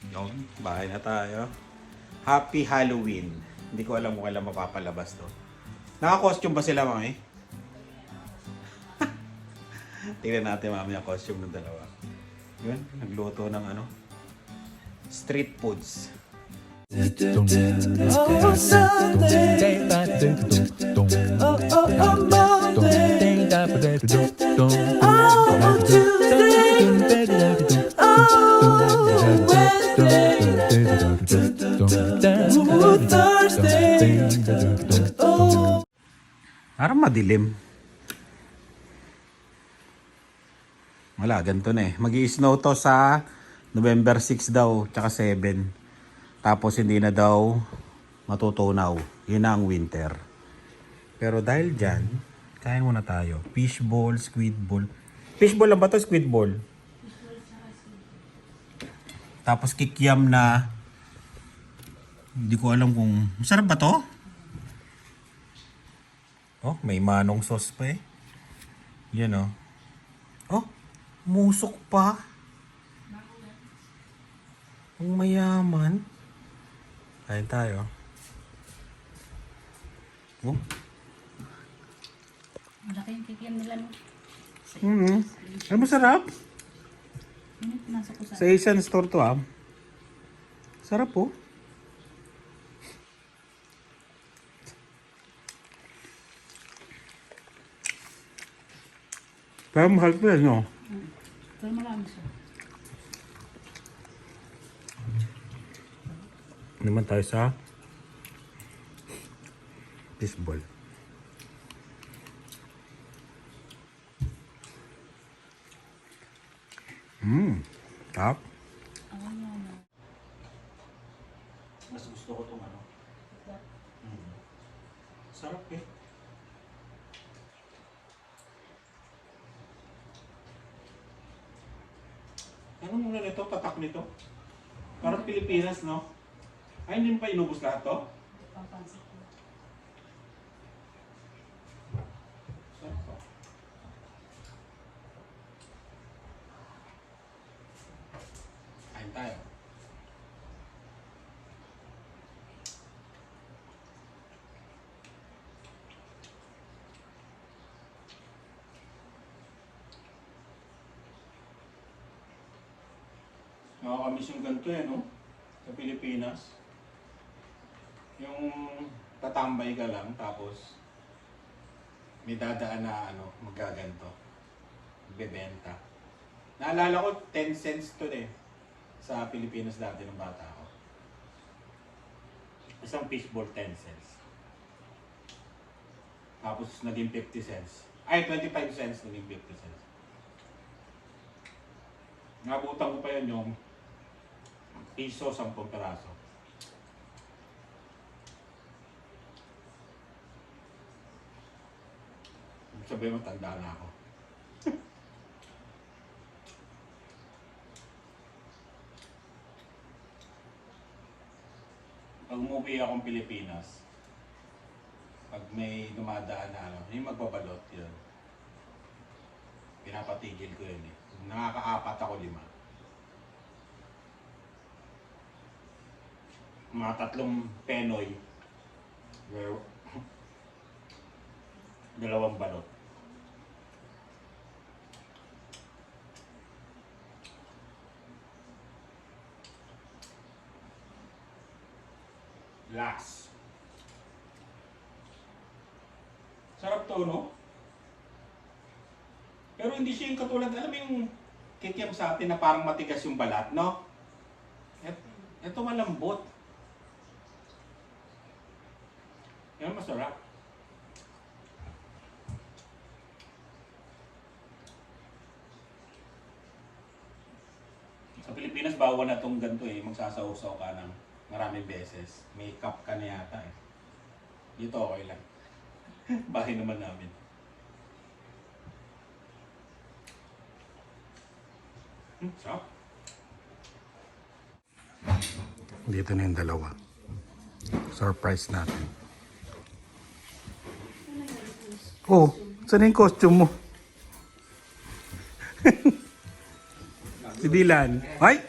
No, bahay na tayo. Happy Halloween. Hindi ko alam kung kailan mapapalabas to. Naka-costume ba sila, mami? Tingnan natin mamaya costume ng dalawa. Yun, nagluto ng ano? Street foods. Oh, Sunday. Oh, Monday. Oh, Tuesday. Oh, Wednesday. Oh, Thursday. Oh. Parang madilim. Wala, ganito na eh. Mag-i-snow to sa November 6 daw, tsaka 7. Tapos hindi na daw matutunaw. Yun na ang winter. Pero dahil dyan, kain muna tayo. Fishball, squid ball. Fishball lang ba to? Squid ball? Tapos kikiam na. Hindi ko alam kung masarap ba to? Oh, may manong sauce pa eh. Yan oh. Oh, musok pa. Ang mayaman. Kain tayo. Oh. Malaki yung kikiam nila, no? Ay, masarap. Nasa kusa. Sa Asian store to ah. Sarap po. Pero mahal pa yan, no? Pero marami siya. Naman tayo sa fishball. Tap. Mas gusto ko itong ano. Sarap eh. Anong muna nito? Tatak nito? Parang Pilipinas, no? Ay, hindi mo pa inubos lahat to? Papansin ko. Sarap to. Kain tayo. Nakakamiss yung ganito eh, no? Sa Pilipinas. Yung tatambay ka lang, tapos may dadaan na ano, magaganto. Bebenta. Naalala ko, 10 cents to eh. Sa Pilipinas dati ng bata ako. Isang fishball, 10 cents. Tapos naging 50 cents. Ay, 25 cents, naging 50 cents. Nabutan ko pa yun yung piso, 10 peraso. Sabi mo, tanda na ako. Pag umuwi akong Pilipinas, pag may dumadaan na ano, yung magbabalot yun. Pinapatigil ko yun eh. Nakaka-4 ako 5. Mga 3 penoy. Where 2 balot. Last. Sarap to, no? Pero hindi siya yung katulad, alam mo yung kikiam sa atin na parang matigas yung balat, no? Ito malambot. Yan masarap. Sa Pilipinas, bawal na itong ganito eh. Magsasaw-saw ka ng maraming beses. May cup ka na yata eh. Dito okay lang. Bahay naman namin. Sarap. Dito na yung dalawa. Surprise natin. Oh, saan yung costume mo? Si Dylan. Ay!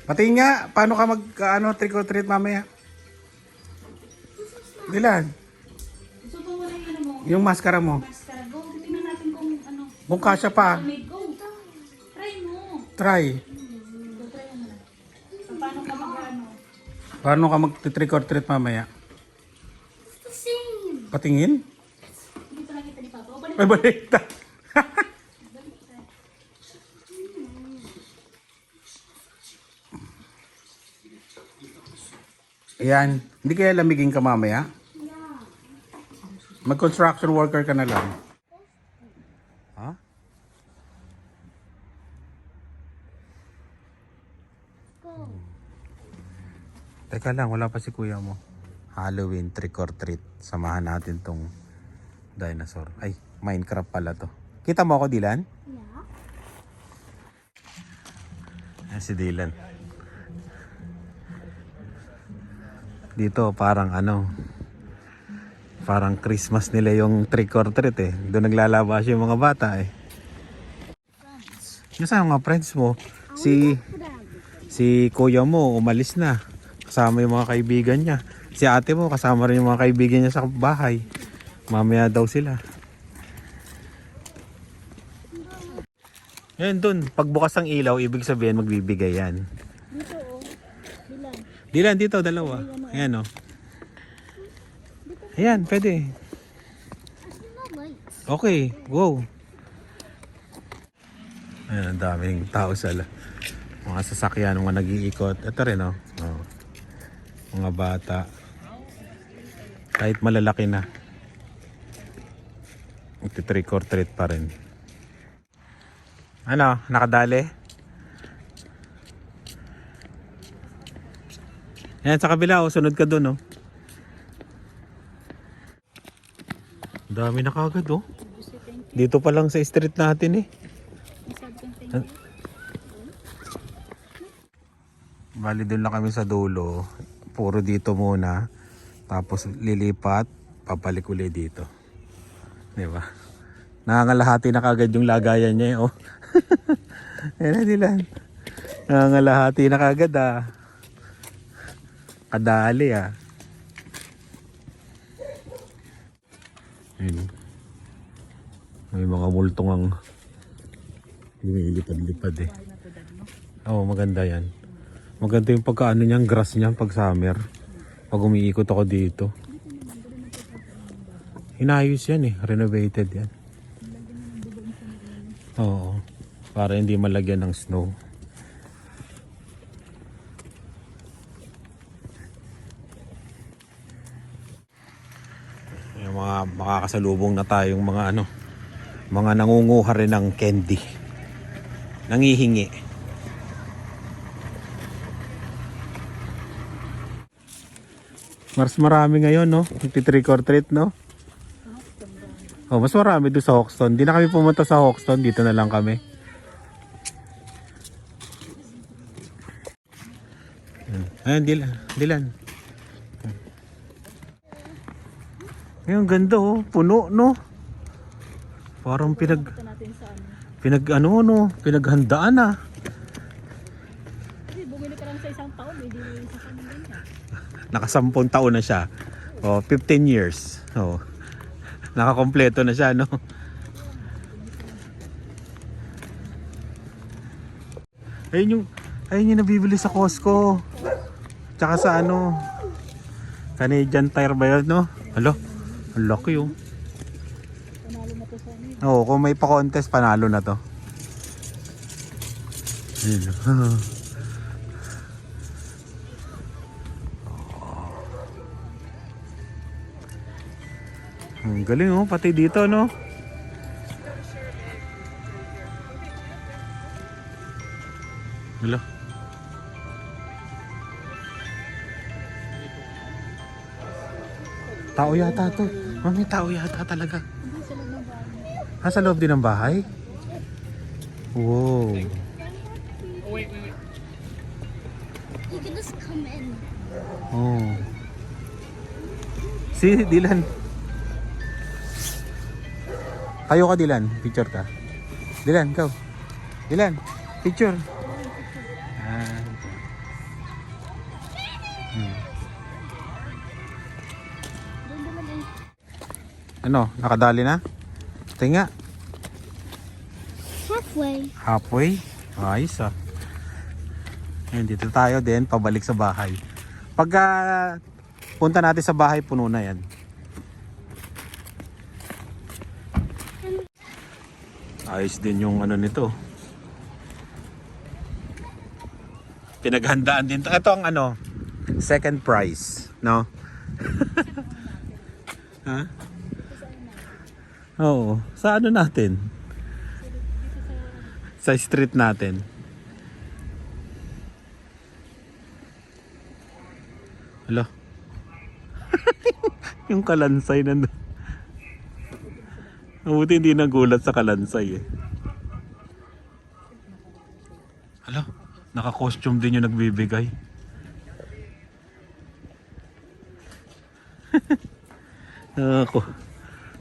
Pati nga, paano ka trick or treat mamaya? Dilan, Subo mo na yung ano mo. yung maskara mo. Mascara. Go. Tingnan natin kung ano. Kung kasya pa, May go. Try mo. try. Go, try mo na. So, paano ka mag-ano? Paano ka mag-trick or treat mamaya? Patingin? Hindi pa nakita ni Papa. O, balik. Ay, baliktad. Ayan, hindi kaya lamigin ka mamaya? Mag-construction worker ka na lang. Ha? Teka lang, wala pa si kuya mo. Halloween trick or treat. Samahan natin tong dinosaur. Ay, Minecraft pala to. Kita mo ako, Dylan? Yeah. Ayan si Dylan. Dito parang parang Christmas nila yung trick or treat eh. Doon naglalabas yung mga bata eh. Nasaan mga friends mo? Si kuya mo umalis na. Kasama yung mga kaibigan niya. Si ate mo kasama rin yung mga kaibigan niya sa bahay. Mamaya daw sila. Yan dun. Pagbukas ng ilaw, ibig sabihin magbibigay yan. Dito, oh. Dilan, dito, dalawa. Ayan, oh. Ayan, pwede. Okay, go. Ayan, ang daming tao sa mga sasakyan, mga nag-iikot. Ito rin, oh. Oh. Mga bata. Kahit malalaki na. Trick or treat pa rin. Ano, nakadali? Ayan, sa kabila, oh, sunod ka dun, oh. Dami na kagad, oh. Dito pa lang sa street natin, eh. Bali, dun lang kami sa dulo. Puro dito muna. Tapos lilipat, papalik ulit dito. Diba? Nangangalahati na kagad yung lagayan niya, eh, oh. Ayan na nila. Nangangalahati na kagad, ah. Kadali, ah. Ayun. May mga multong ang lumilipad-lipad eh. Oo, maganda yan. Maganda yung pagkaano niyang grass niya pag summer. Pag umiikot ako dito. Inayos yan eh. Renovated yan. Oo. Para hindi malagyan ng snow. Yung mga makakasalubong na tayong mga mga nangunguha rin ng candy. Nangihingi. Mas marami ngayon, no? Nagtitrick or treat, no? Oh, mas marami doon sa Hoxton. Di na kami pumunta sa Hoxton. Dito na lang kami. Ayan, Dilan. Ayun, ganda, oh. Puno, no? Parang pinaghandaan, ah. Kasi bumili ka lang sa isang taon, hindi mo yung isang Naka-10 taon na siya. Oh, 15 years. Oh. Nakakompleto na siya, no? Ayun yung nabibili sa Costco. Tsaka sa Canadian Tire ba yun, no? Alo, ang laki, oh. panalo na to sa amin. Oo, kung may pa-contest, panalo na to. Ayun. Ang galing, oh, pati dito, no? Wala. Tao yata to. Mami, tao yata talaga. Sa loob din ng bahay? Wow. You can just come in. Oh. Si Dylan. Tayo ka, Dylan. Picture ka. Dylan, go. Dylan, picture. Ano, nakadali na? Tinga. Halfway. Halfway. Ayos ah. Ngayon, dito tayo din, pabalik sa bahay. Pagka punta natin sa bahay, puno na yan. Ayos din yung ano nito. Pinaghandaan din to. Ito ang ano, second prize, no? Ha? Oo, sa ano natin? Sa street natin. Hala. Yung kalansay nandun. Mabuti hindi nagulat sa kalansay eh. Hala, naka-costume din yung nagbibigay. Ako.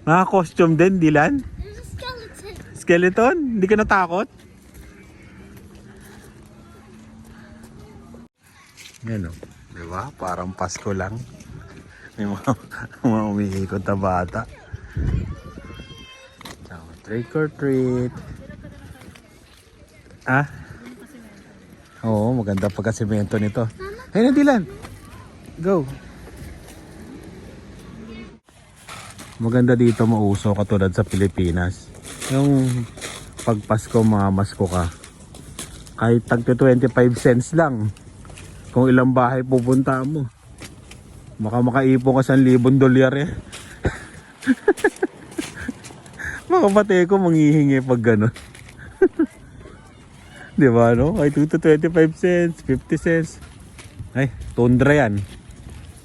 Naka-costume din, Dylan? There's a skeleton. Skeleton? Hindi ka natakot? Yan o. Diba? Parang Pasko lang. May mga umiikot na bata. So, trick or treat. Ah? Oo, maganda pagkasimento nito. Ayun na, Dylan. Go. Maganda dito mauso katulad sa Pilipinas. Yung pag Pasko, mamasko ka. Kahit tag 25 cents lang. Kung ilang bahay pupunta mo. Baka makaipon ka $1,000 eh. Mga pati ko manghihingi pag gano'n. Diba no? Kahit 2 to 25 cents, 50 cents. Ay, tundra yan.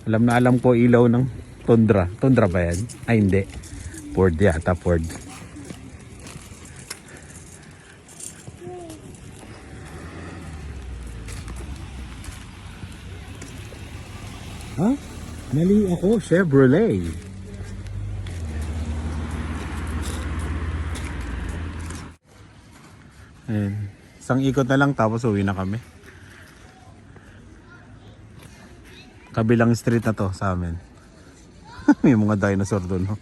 Alam na alam ko ilaw ng tundra. Tundra ba yan? Ay hindi. Ford yata, Ford. Ha? Huh? Mali ako, Chevrolet. Ayan. Isang ikot na lang tapos uwi na kami. Kabilang street na to sa amin. May mga dinosaur doon. No?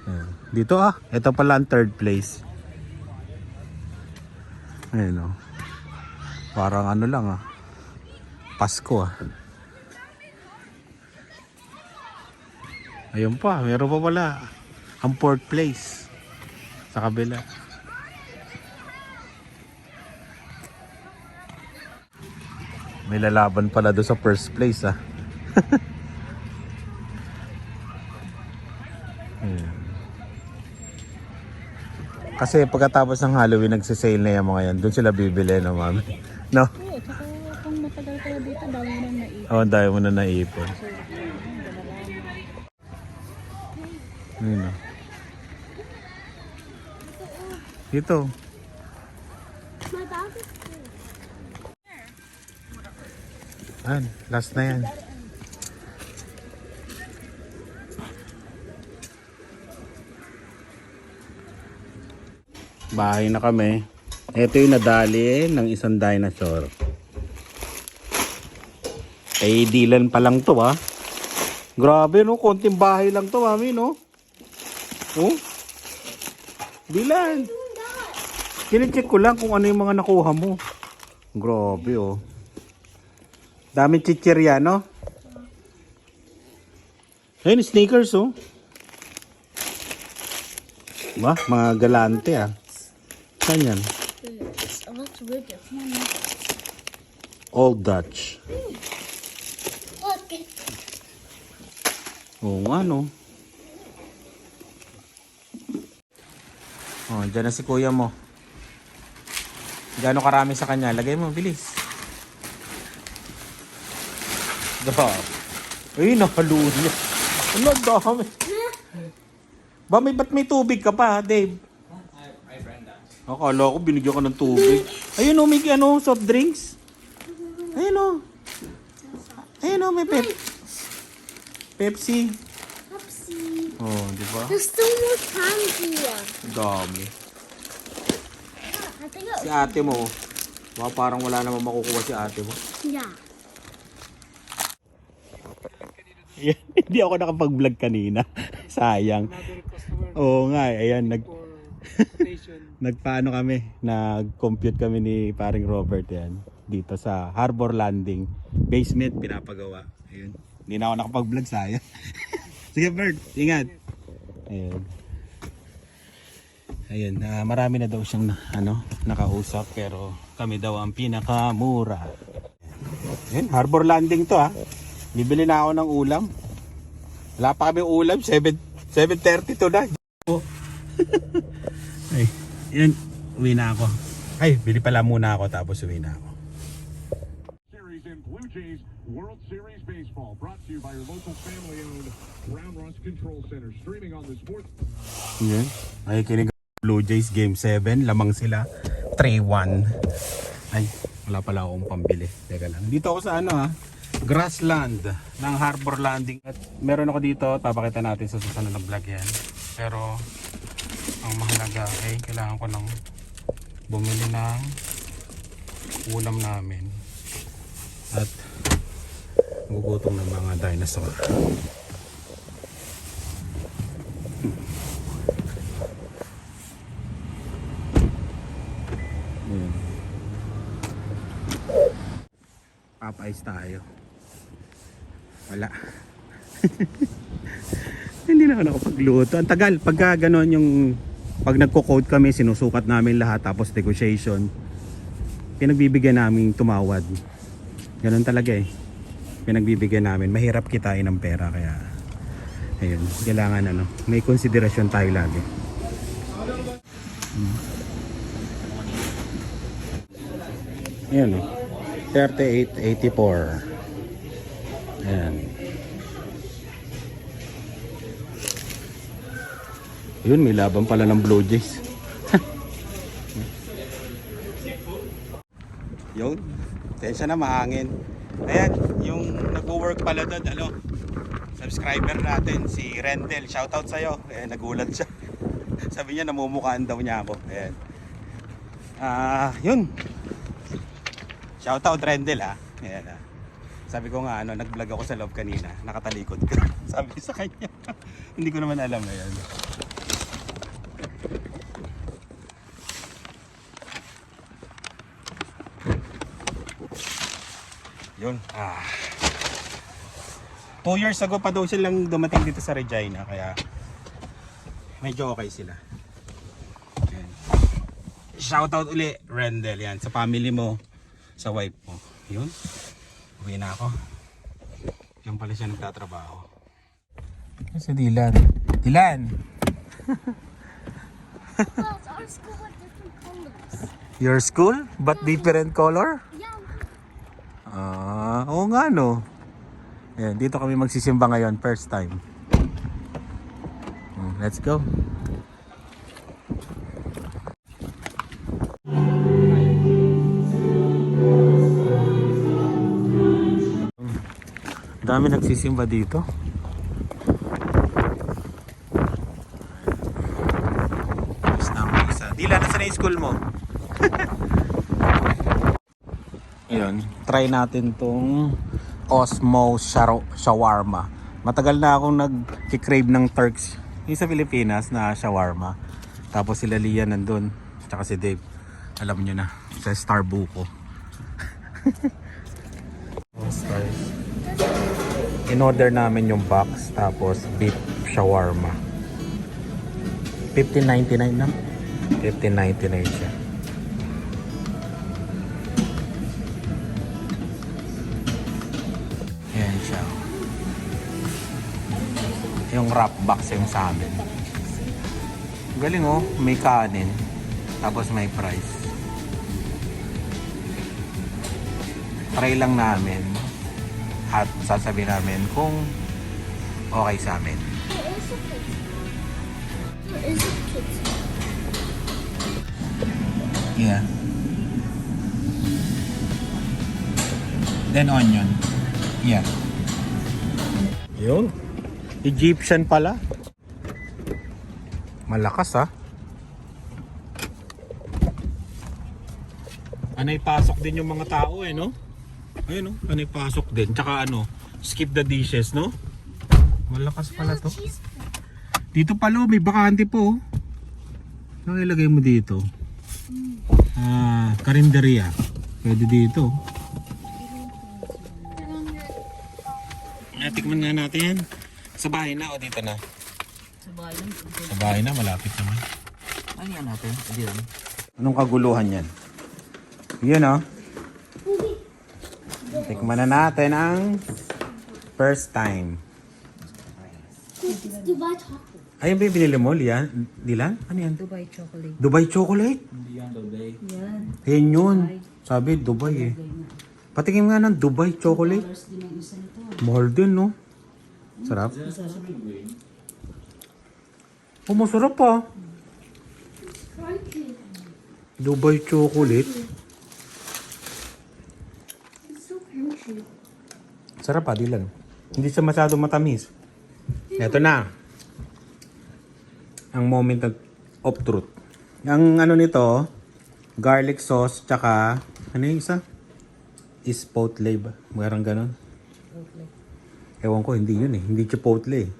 Ayan. Dito ah, ito pala ang third place. Ayan o. Parang ano lang ah. Pasko ah. Ayun pa, meron pa pala. Ang fourth place. Sa kabila. May lalaban pala doon sa first place ah. Ayan. Kasi pagkatapos ng Halloween, nagsisale na yung mga yan. Doon sila bibili no, mami. No? Oo, tsaka kung matagal ka na dito, dami mo nang naipon. Oo, dahil mo na naipon. Ayun o. Dito. My dog is good. Ayan, last na yan. Bahay na kami. Ito yung nadali ng isang dinosaur. Eh, Dylan pa lang to ah. Grabe no, konting bahay lang to mami no. Oh. Dylan. Kine-check ko lang kung ano yung mga nakuha mo. Grabe oh. Daming chichirya no. Ayun, sneakers oh. Ba, mga galante ah. Saan yan? It looks weird. Old Dutch. Look. Oo nga no. Oh, dyan na si kuya mo. Gaano karami sa kanya? Lagay mo, bilis. Dahil. Ay, nakalulo. Ano, dami. Ba't may tubig ka pa, Dave? Akala ko binigyan ka ng tubig. Ayun o, may ano, soft drinks. Ayun o. Ayun o, may Pepsi. Pepsi. Oh, di ba? There's still more candy here. Dami. I think Si ate mo, parang wala namang makukuha si ate mo. yeah. Hindi ako nakapag-vlog kanina. Sayang. Another customer Oo nga, ayan, for quotation. nagpaano kami, nag-compute kami ni paring Robert yan. Dito sa Harbor Landing. Basement, pinapagawa. Ayun. Hindi na ako nakapag-vlog, sayang. Sige Bert, ingat. Ayun. Ayun, marami na daw siyang nakausap pero kami daw ang pinakamura. Ayun, Harbor Landing to Bibili na ako ng ulam. Wala pa kami ulam, 7:30 to na. Ay, yan, uwi na ako. Ay, bili pala muna ako tapos uwi na ako. Series in Blue Jays World Series Baseball, brought to you by your local family-owned Brown Ross Control Center, streaming on the sports. Yan, ay kinig Blue Jays Game 7, lamang sila 3-1. Ay, wala pala akong pambili. Teka lang. Dito ako sa grassland ng Harbor Landing. At meron ako dito, papakita natin sa susunod na vlog yan. Pero ang mahalaga ay kailangan ko ng bumili ng ulam namin. At gugutom ng mga dinosaur. Papayos tayo. Wala. Hindi na ako nakapagluto. Ang tagal. Pagka ganon yung pag nagko-code kami, sinusukat namin lahat tapos negotiation. Pinagbibigyan namin tumawad. Ganon talaga Pinagbibigyan namin. Mahirap kitain ng pera kaya ayun, kailangan may konsiderasyon tayo lagi. Ayan 38.84. Ayan. Yun, may laban pala ng Blue Jays. Yun. Tensya na, mahangin. Ayan, yung nag-work pala doon, subscriber natin, si Rendel. Shoutout sa'yo. Ayan, nagulat siya. Sabi niya, namumukhaan daw niya ako. Ayan. Yun. Shoutout Rendel Ayan Sabi ko nga nag-vlog ako sa loob kanina. Nakatalikod ka. Sabi sa kanya. Hindi ko naman alam ngayon. Yun. 2 years ago pa daw silang dumating dito sa Regina. Kaya medyo okay sila. Ayan. Shoutout uli Rendel. Yan. Sa family mo. Sa wife mo. Yun. Uwi na ako. Yan pala siya nagtatrabaho. Si Dylan. Dylan! Well, it's our school with different colors. Your school? But different color? Yeah. Oo nga Yan, dito kami magsisimba ngayon. First time. Let's go. Dami nagsisimba dito. Dylan, nasa na yung school mo? Ayun, try natin tong Osmo Shawarma. Matagal na akong nag-crave ng Turks yung sa Pilipinas na shawarma. Tapos sila Lian nandun, tsaka si Dave. Alam nyo na, sa Starbuco. In-order namin yung box, tapos beef shawarma. $15.99 na. $15.99 siya. Ayan siya. Yung wrap box yung sa amin. Galing may kanin. Tapos may price. Try lang namin. At sasabihin namin kung okay sa amin. There is a pizza. Yeah. Then onion. Yeah. Yun. Egyptian pala. Malakas Anay pasok din yung mga tao no? Ayun Anay pasok din. Tsaka skip the dishes no? Malakas pala to. Cheese. Dito pala, may bakante po. Ano ilagay mo dito? Karinderya. Pwede dito. Tikman nga natin. Sa bahay na o dito na? Sa bayan. Sa bahay na, malapit naman. Ano yan natin? Hindi yan. Anong kaguluhan yan? Yun o. Tikman na natin ang first time. Dubai chocolate. Ayun ba yung binili mo, Lian? Dilan? Ano yan? Dubai chocolate. Dubai chocolate? Hindi yan, Dubai. Yan. Yan yun. Sabi, Dubai eh. Patikim nga ng Dubai chocolate. Dollars din ang isa nito. Mahal din, no? Sarap. Oh, masarap pa. Crunchy. Dubai chocolate. It's so crunchy. Sarap pa, Dilan. Hindi siya masyado matamis. Ito na. Ang moment of truth. Ang ano nito, garlic sauce, tsaka, ano yung isa? Chipotle ba? Parang ganun. Ewan ko, hindi yun eh. Hindi chipotle eh.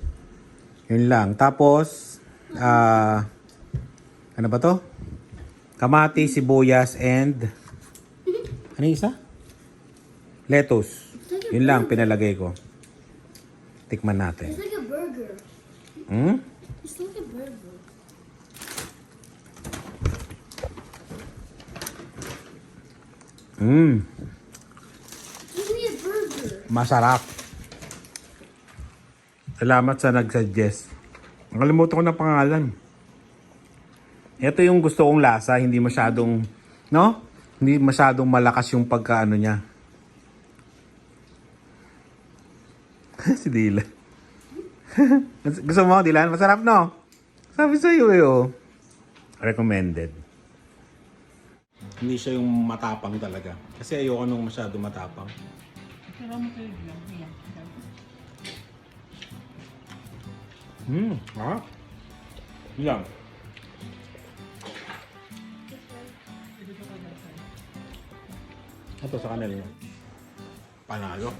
Yun lang. Tapos, ano ba to? Kamati, sibuyas, and ano yung isa? Lettuce. Yun lang, pinalagay ko. Tikman natin. It's like a burger. Hmm? It's like a burger. Hmm. Give me a burger. Masarap. Salamat sa nag-suggest. Nakalimutan ko na pangalan. Ito yung gusto kong lasa, hindi masyadong, no? Hindi masyadong malakas yung pagkaano niya. Si Dylan. Gusto mo, Dylan? Masarap, no? Sabi sa'yo eh, oh. Recommended. Hindi siya yung matapang talaga. Kasi ayoko nung masyado matapang. Pero mo kayo lang. Ayan. Yan. Ito sa kanila. Panalo.